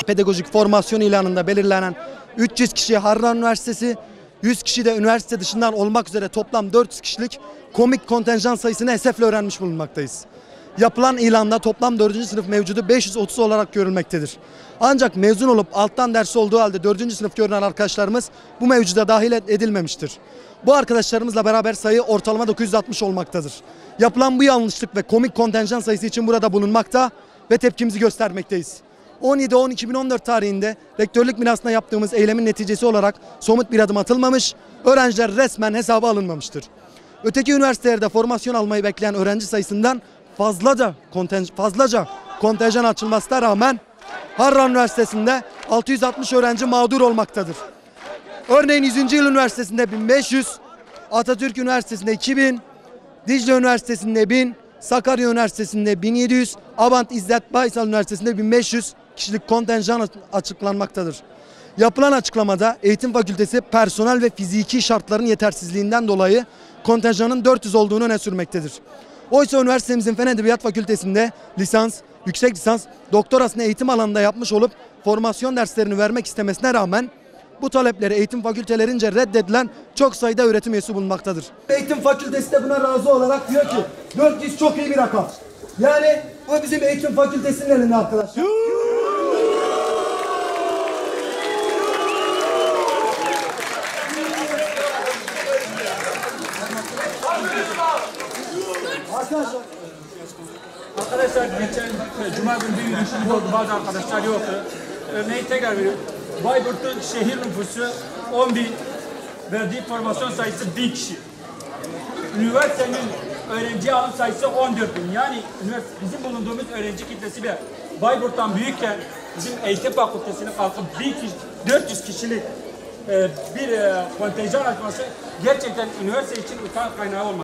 Pedagojik formasyon ilanında belirlenen 300 kişi Harran Üniversitesi, 100 kişi de üniversite dışından olmak üzere toplam 400 kişilik komik kontenjan sayısını esefle öğrenmiş bulunmaktayız. Yapılan ilanda toplam 4. sınıf mevcudu 530 olarak görülmektedir. Ancak mezun olup alttan dersi olduğu halde 4. sınıf görünen arkadaşlarımız bu mevcuda dahil edilmemiştir. Bu arkadaşlarımızla beraber sayı ortalama 960 olmaktadır. Yapılan bu yanlışlık ve komik kontenjan sayısı için burada bulunmakta ve tepkimizi göstermekteyiz. 17-10-2014 tarihinde rektörlük binasında yaptığımız eylemin neticesi olarak somut bir adım atılmamış, öğrenciler resmen hesaba alınmamıştır. Öteki üniversitelerde formasyon almayı bekleyen öğrenci sayısından fazlaca kontenjan açılmasına rağmen Harran Üniversitesi'nde 660 öğrenci mağdur olmaktadır. Örneğin 100. Yıl Üniversitesi'nde 1500, Atatürk Üniversitesi'nde 2000, Dicle Üniversitesi'nde 1000, Sakarya Üniversitesi'nde 1700, Abant İzzet Baysal Üniversitesi'nde 1500 kişilik kontenjan açıklanmaktadır. Yapılan açıklamada Eğitim Fakültesi personel ve fiziki şartların yetersizliğinden dolayı kontenjanın 400 olduğunu öne sürmektedir. Oysa üniversitemizin Fen Edebiyat Fakültesi'nde lisans, yüksek lisans, doktorasını eğitim alanında yapmış olup formasyon derslerini vermek istemesine rağmen bu talepleri eğitim fakültelerince reddedilen çok sayıda öğretim üyesi bulunmaktadır. Eğitim fakültesi de buna razı olarak diyor ki 400 çok iyi bir rakam. Yani bu bizim eğitim fakültesinin elinde arkadaşlar. Arkadaşlar geçen Cuma günü bir yürüyüşümüz oldu. Bazı arkadaşlar yoktu. Örneğin tekrar veriyorum. Bayburt'un şehir nüfusu 10.000, verdiği formasyon sayısı 1000 kişi. Üniversitenin öğrenci alım sayısı 14.000. Yani bizim bulunduğumuz öğrenci kitlesi bile Bayburt'tan büyükken bizim eğitim fakültesinin kalkıp 400 kişilik bir kontenjan açması gerçekten üniversite için utanç kaynağı olmalı.